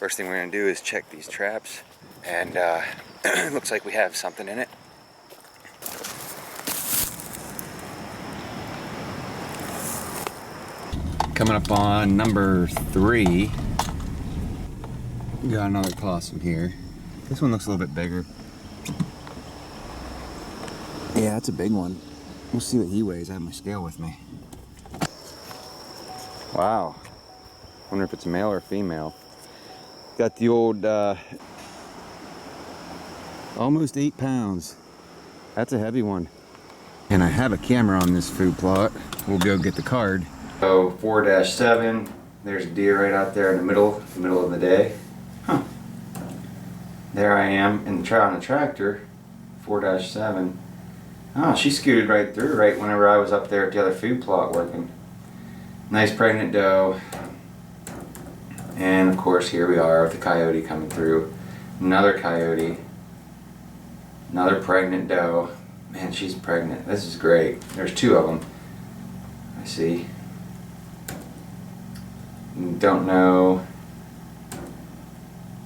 First thing we're gonna do is check these traps, and looks like we have something in it. Coming up on number 3. We got another possum here. This one looks a little bit bigger. Yeah, that's a big one. We'll see what he weighs. I have my scale with me. Wow. Wonder if it's male or female. Got the old, almost 8 pounds. That's a heavy one. And I have a camera on this food plot. We'll go get the card. So 4-7, there's a deer right out there in the middle of the day. Huh. There I am in the on the tractor, 4-7. Oh, she scooted right through right whenever I was up there at the other food plot working. Nice pregnant doe. And of course here we are with the coyote coming through. Another coyote. Another pregnant doe. Man, she's pregnant. This is great. There's 2 of them. I see. Don't know.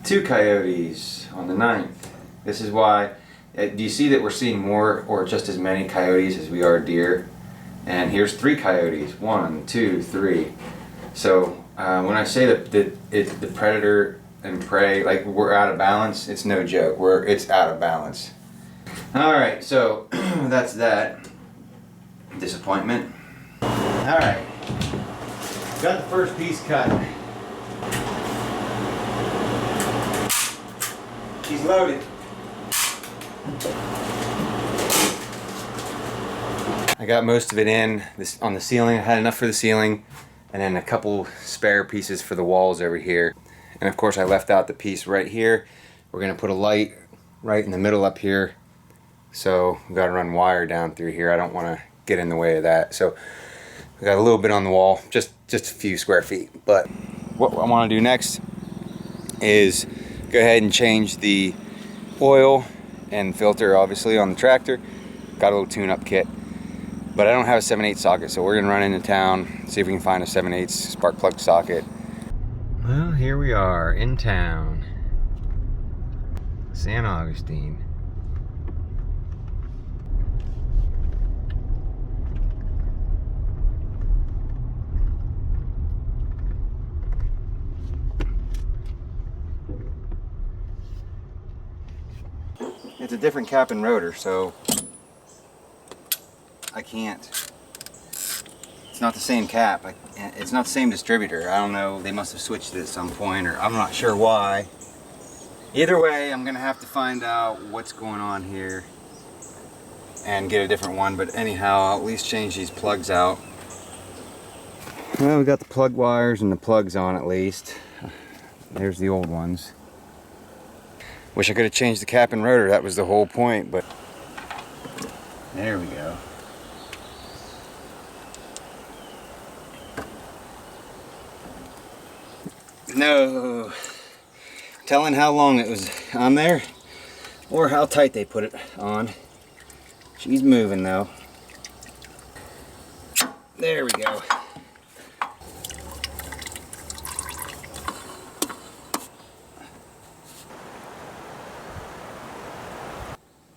2 coyotes on the 9th. This is why, do you see that we're seeing more or just as many coyotes as we are deer? And here's 3 coyotes. 1, 2, 3. So when I say that the predator and prey, like we're out of balance, it's no joke. It's out of balance. Alright, so that's that. Disappointment. Alright. Got the first piece cut. She's loaded. I got most of it in on the ceiling. I had enough for the ceiling, and then a couple spare pieces for the walls over here. And of course I left out the piece right here. We're gonna put a light right in the middle up here. So we gotta run wire down through here. I don't wanna get in the way of that. So we got a little bit on the wall, just a few square feet. But what I wanna do next is go ahead and change the oil and filter obviously on the tractor. Got a little tune-up kit, but I don't have a 7/8 socket, so we're gonna run into town, see if we can find a 7/8 spark plug socket. Well, here we are in town, San Augustine. It's a different cap and rotor, so I can't. It's not the same cap. It's not the same distributor. I don't know. They must have switched it at some point, or I'm not sure why. Either way, I'm gonna have to find out what's going on here and get a different one. But anyhow, I'll at least change these plugs out. Well, we got the plug wires and the plugs on at least. There's the old ones. Wish I could have changed the cap and rotor. That was the whole point, but there we go. No telling how long it was on there or how tight they put it on. She's moving though. There we go.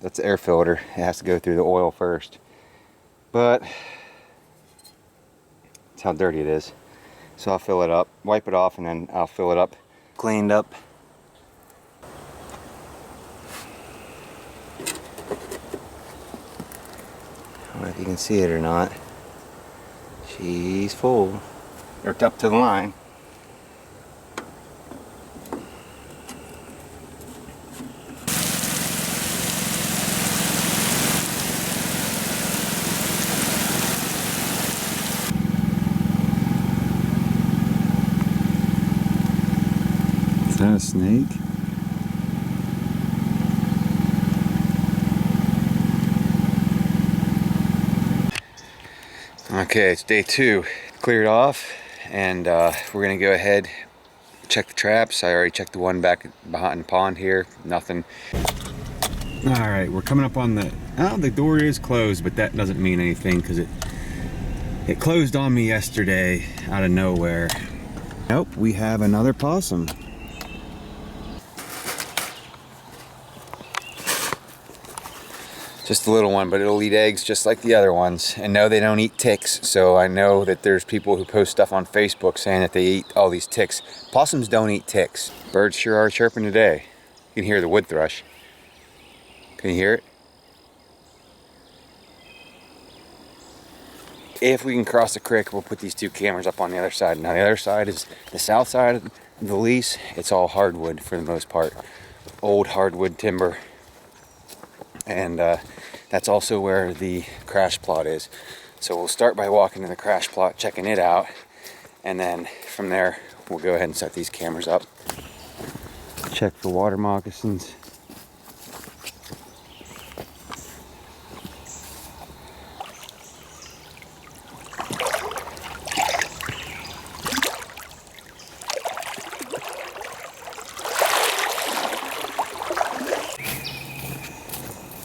That's the air filter. It has to go through the oil first. But that's how dirty it is. So I'll fill it up, wipe it off, and then I'll fill it up, cleaned up. I don't know if you can see it or not. She's full. Or up to the line. Is that a snake? Okay, it's day 2. Cleared off, and we're gonna go ahead check the traps. I already checked the one back behind the pond here. Nothing. All right, we're coming up on the door is closed, but that doesn't mean anything because it closed on me yesterday out of nowhere. Nope, we have another possum. Just a little one, but it'll eat eggs just like the other ones. And no, they don't eat ticks. So I know that there's people who post stuff on Facebook saying that they eat all these ticks. Possums don't eat ticks. Birds sure are chirping today. You can hear the wood thrush. Can you hear it? If we can cross the creek, we'll put these 2 cameras up on the other side. Now the other side is the south side of the lease. It's all hardwood for the most part. Old hardwood timber. And that's also where the crash plot is. So we'll start by walking to the crash plot, checking it out. And then from there, we'll go ahead and set these cameras up. Check for water moccasins.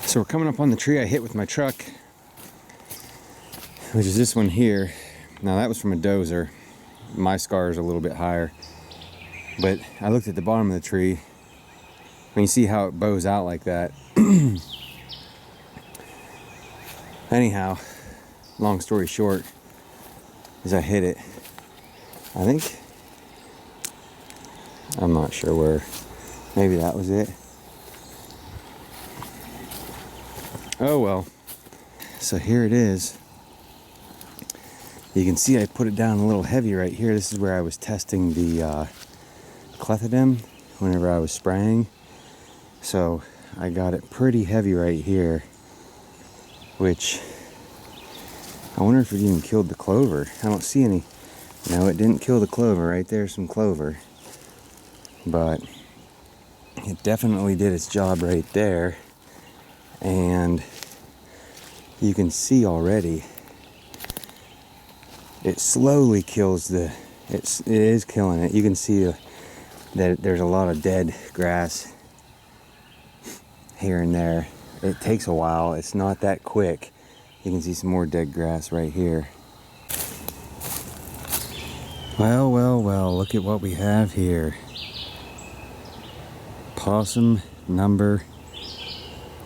So we're coming up on the tree I hit with my truck, which is this one here. Now that was from a dozer. My scar is a little bit higher. But I looked at the bottom of the tree. When you see how it bows out like that. Anyhow, long story short, is I hit it. I think, I'm not sure where. Maybe that was it. Oh well. So here it is. You can see I put it down a little heavy right here. This is where I was testing the clethodim whenever I was spraying. So I got it pretty heavy right here, which I wonder if it even killed the clover. I don't see any. No, it didn't kill the clover. Right there's some clover. But it definitely did its job right there. And you can see already it slowly kills it is killing it. You can see that there's a lot of dead grass here and there. It takes a while. It's not that quick. You can see some more dead grass right here. Well, well, well, look at what we have here. Possum number,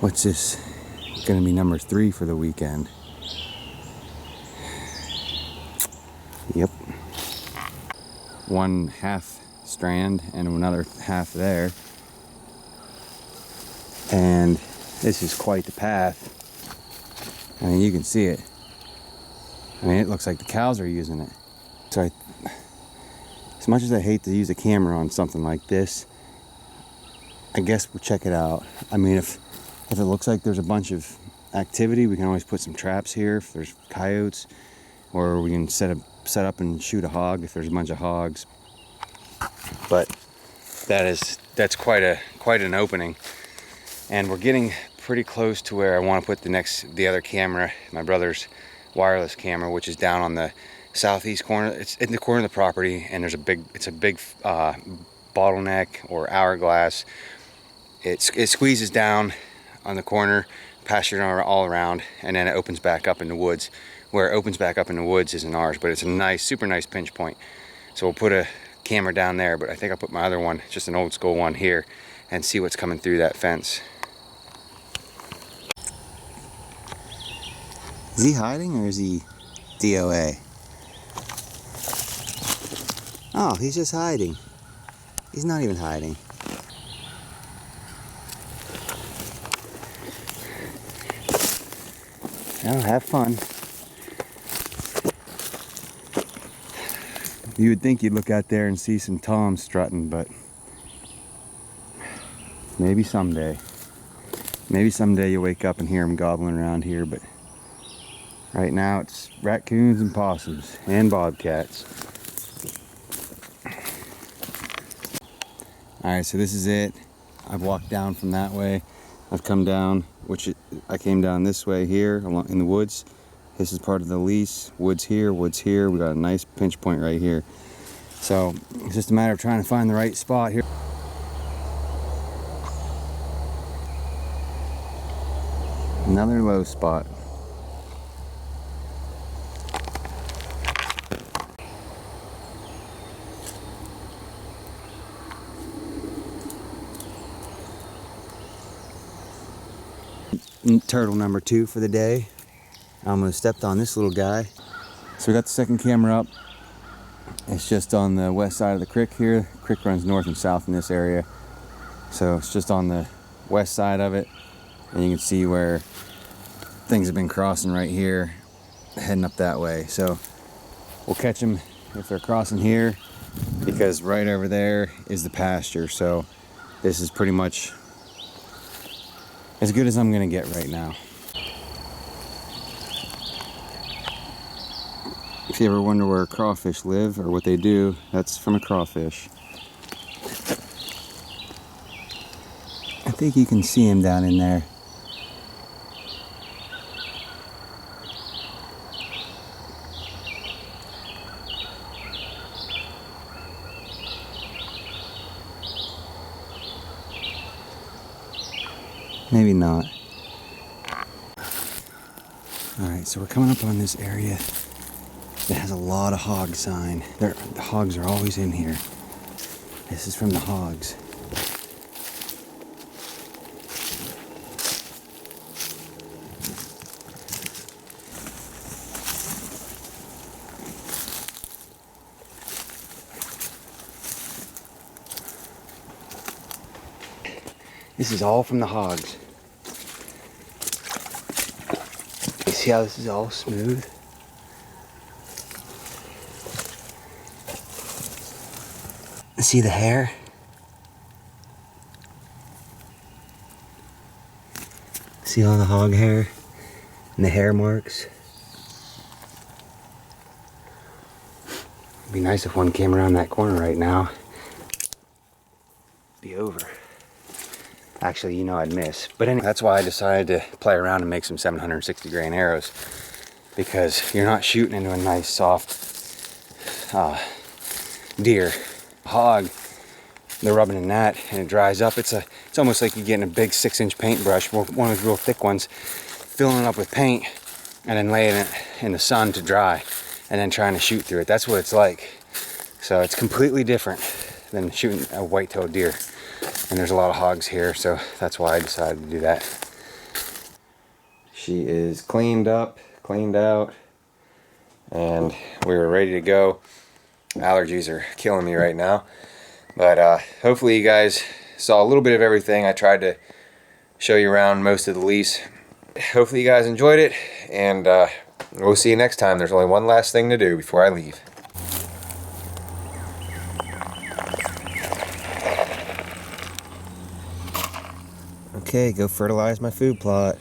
what's this? Gonna be number 3 for the weekend. Yep. 1/2 strand and another half there. And this is quite the path. I mean, you can see it. I mean, it looks like the cows are using it. So as much as I hate to use a camera on something like this, I guess we'll check it out. I mean, if it looks like there's a bunch of activity, we can always put some traps here if there's coyotes, or we can set up and shoot a hog if there's a bunch of hogs. But that's quite an opening, and we're getting pretty close to where I want to put the other camera, my brother's wireless camera, which is down on the southeast corner. It's in the corner of the property, and it's a big bottleneck or hourglass. It squeezes down on the corner, pasture all around, and then it opens back up in the woods. Where it opens back up in the woods isn't ours, but it's a nice, super nice pinch point. So we'll put a camera down there, but I think I'll put my other one, just an old school one here, and see what's coming through that fence. Is he hiding or is he DOA? Oh, he's just hiding. He's not even hiding. Well, have fun. You would think you'd look out there and see some toms strutting, but maybe someday. Maybe someday you wake up and hear them gobbling around here, but right now it's raccoons and possums and bobcats. Alright, so this is it. I've walked down from that way. I've come down, I came down this way here along in the woods. This is part of the lease. Woods here, woods here. We got a nice pinch point right here. So it's just a matter of trying to find the right spot here. Another low spot. turtle number 2 for the day. I almost stepped on this little guy. So we got the second camera up. It's just on the west side of the creek here. The creek runs north and south in this area. So it's just on the west side of it. And you can see where things have been crossing right here, heading up that way. So we'll catch them if they're crossing here, because right over there is the pasture. So this is pretty much as good as I'm gonna get right now. If you ever wonder where crawfish live or what they do, that's from a crawfish. I think you can see him down in there. Maybe not. Alright, so we're coming up on this area that has a lot of hog sign. The hogs are always in here. This is from the hogs. This is all from the hogs. You see how this is all smooth? See the hair? See all the hog hair and the hair marks? It'd be nice if one came around that corner right now. Be over. Actually, you know I'd miss. But anyway, that's why I decided to play around and make some 760 grain arrows, because you're not shooting into a nice soft deer. Hog, they're rubbing in that and it dries up. It's almost like you're getting a big 6-inch paintbrush, one of those real thick ones, filling it up with paint and then laying it in the sun to dry and then trying to shoot through it. That's what it's like. So it's completely different than shooting a white-tailed deer. And there's a lot of hogs here, so that's why I decided to do that. She is cleaned up, cleaned out, and we were ready to go. Allergies are killing me right now, but hopefully you guys saw a little bit of everything. I tried to show you around most of the lease. Hopefully you guys enjoyed it, and we'll see you next time. There's only one last thing to do before I leave. Okay, go fertilize my food plot.